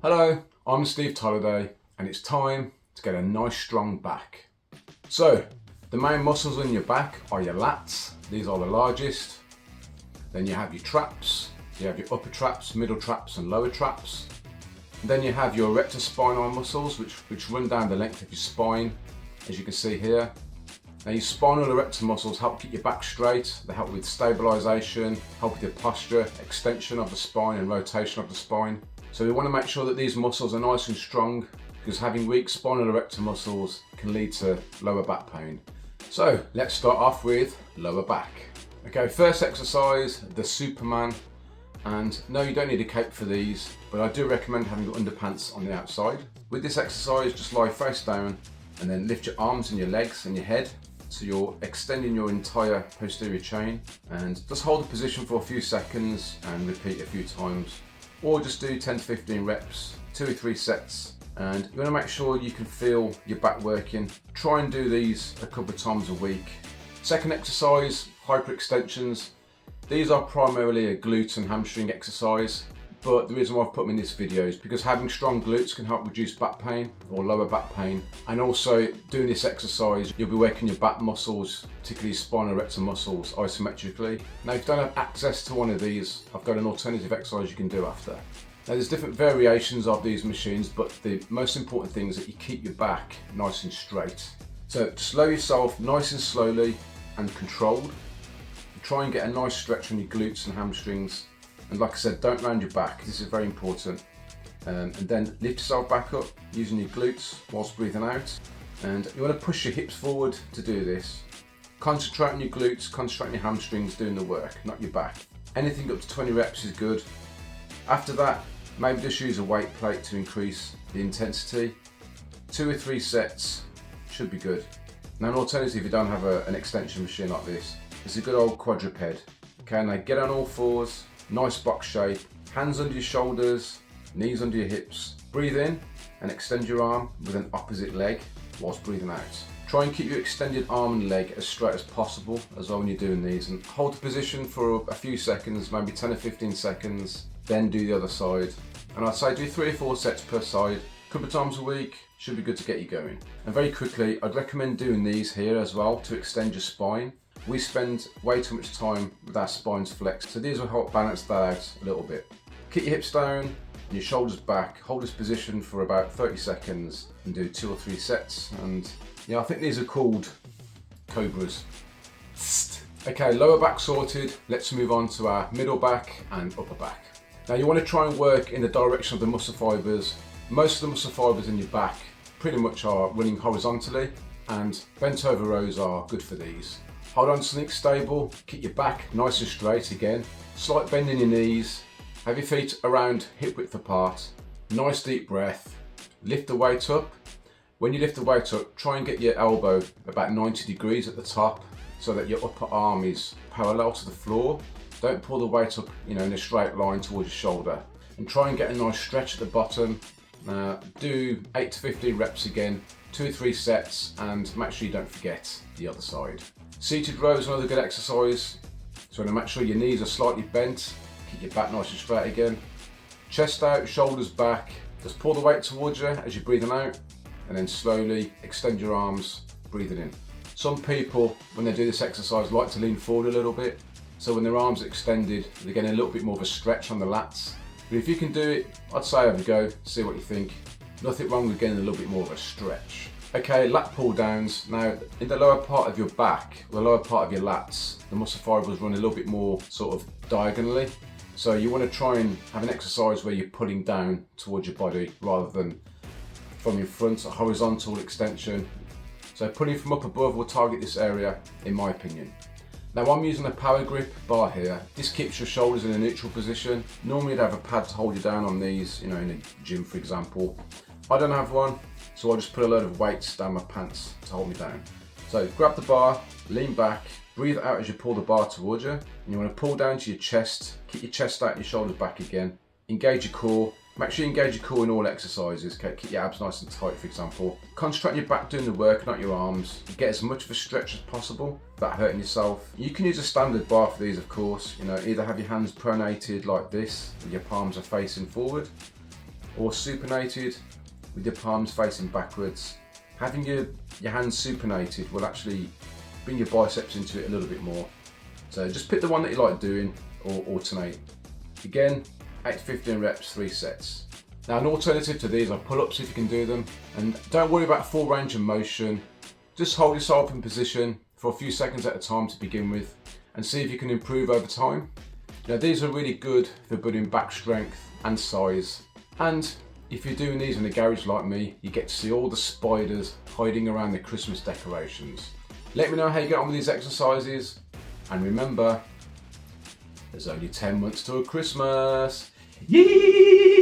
Hello, I'm Steve Tolliday and it's time to get a nice strong back. So, the main muscles in your back are your lats, these are the largest. Then you have your traps, you have your upper traps, middle traps and lower traps. And then you have your erector spinae muscles which run down the length of your spine, as you can see here. Now your spinal erector muscles help keep your back straight, they help with stabilisation, help with your posture, extension of the spine and rotation of the spine. So we want to make sure that these muscles are nice and strong because having weak spinal erector muscles can lead to lower back pain. So let's start off with lower back. Okay, first exercise, the Superman. And no, you don't need a cape for these, but I do recommend having your underpants on the outside. With this exercise, just lie face down and then lift your arms and your legs and your head. So you're extending your entire posterior chain and just hold the position for a few seconds and repeat a few times. Or just do 10 to 15 reps, 2 or 3 sets. And you want to make sure you can feel your back working. Try and do these a couple of times a week. Second exercise, hyperextensions. These are primarily a glute and hamstring exercise, but the reason why I've put them in this video is because having strong glutes can help reduce back pain or lower back pain. And also doing this exercise, you'll be working your back muscles, particularly spinal erector muscles, isometrically. Now, if you don't have access to one of these, I've got an alternative exercise you can do after. Now, there's different variations of these machines, but the most important thing is that you keep your back nice and straight. So slow yourself nice and slowly and controlled. Try and get a nice stretch on your glutes and hamstrings. And like I said, don't round your back, this is very important. And then lift yourself back up using your glutes whilst breathing out. And you want to push your hips forward to do this. Concentrate on your glutes, concentrate on your hamstrings doing the work, not your back. Anything up to 20 reps is good. After that, maybe just use a weight plate to increase the intensity. 2 or 3 sets should be good. Now, an alternative if you don't have an extension machine like this, is a good old quadruped. Okay, now get on all fours. Nice box shape, hands under your shoulders, knees under your hips. Breathe in and extend your arm with an opposite leg whilst breathing out. Try and keep your extended arm and leg as straight as possible as well when you're doing these, and hold the position for a few seconds, maybe 10 or 15 seconds, then do the other side. And I'd say do 3 or 4 sets per side, a couple of times a week, should be good to get you going. And very quickly, I'd recommend doing these here as well to extend your spine. We spend way too much time with our spines flexed, so these will help balance that out a little bit. Keep your hips down and your shoulders back, hold this position for about 30 seconds and do 2 or 3 sets. And yeah, I think these are called cobras. Okay, lower back sorted, let's move on to our middle back and upper back. Now you want to try and work in the direction of the muscle fibres. Most of the muscle fibres in your back pretty much are running horizontally, and bent over rows are good for these. Hold on to something stable, keep your back nice and straight again, slight bend in your knees, have your feet around hip width apart, nice deep breath, lift the weight up. When you lift the weight up, try and get your elbow about 90 degrees at the top so that your upper arm is parallel to the floor. Don't pull the weight up in a straight line towards your shoulder, and try and get a nice stretch at the bottom. Do 8 to 15 reps again, 2 or 3 sets, and make sure you don't forget the other side. Seated row is another good exercise. So to make sure your knees are slightly bent, keep your back nice and straight again. Chest out, shoulders back. Just pull the weight towards you as you're breathing out, and then slowly extend your arms, breathing in. Some people, when they do this exercise, like to lean forward a little bit. So when their arms are extended, they're getting a little bit more of a stretch on the lats. But if you can do it, I'd say have a go, see what you think. Nothing wrong with getting a little bit more of a stretch. Okay, lat pull downs. Now, in the lower part of your back, the lower part of your lats, the muscle fibres run a little bit more sort of diagonally. So you want to try and have an exercise where you're pulling down towards your body rather than from your front, a horizontal extension. So pulling from up above will target this area, in my opinion. Now I'm using a power grip bar here. This keeps your shoulders in a neutral position. Normally you'd have a pad to hold you down on these, in a gym for example. I don't have one, so I just put a load of weights down my pants to hold me down. So grab the bar, lean back, breathe out as you pull the bar towards you, and you want to pull down to your chest, keep your chest out and your shoulders back again. Engage your core. Make sure you engage your core in all exercises, okay? Keep your abs nice and tight, for example. Concentrate on your back doing the work, not your arms. Get as much of a stretch as possible without hurting yourself. You can use a standard bar for these, of course. Either have your hands pronated like this, and your palms are facing forward, or supinated with your palms facing backwards. Having your hands supinated will actually bring your biceps into it a little bit more. So just pick the one that you like doing or alternate. Again, 8 to 15 reps, 3 sets. Now an alternative to these are pull-ups if you can do them, and don't worry about full range of motion. Just hold yourself in position for a few seconds at a time to begin with and see if you can improve over time. Now these are really good for building back strength and size, and if you're doing these in a garage like me, you get to see all the spiders hiding around the Christmas decorations. Let me know how you get on with these exercises, and remember, there's only 10 months till Christmas. Yee!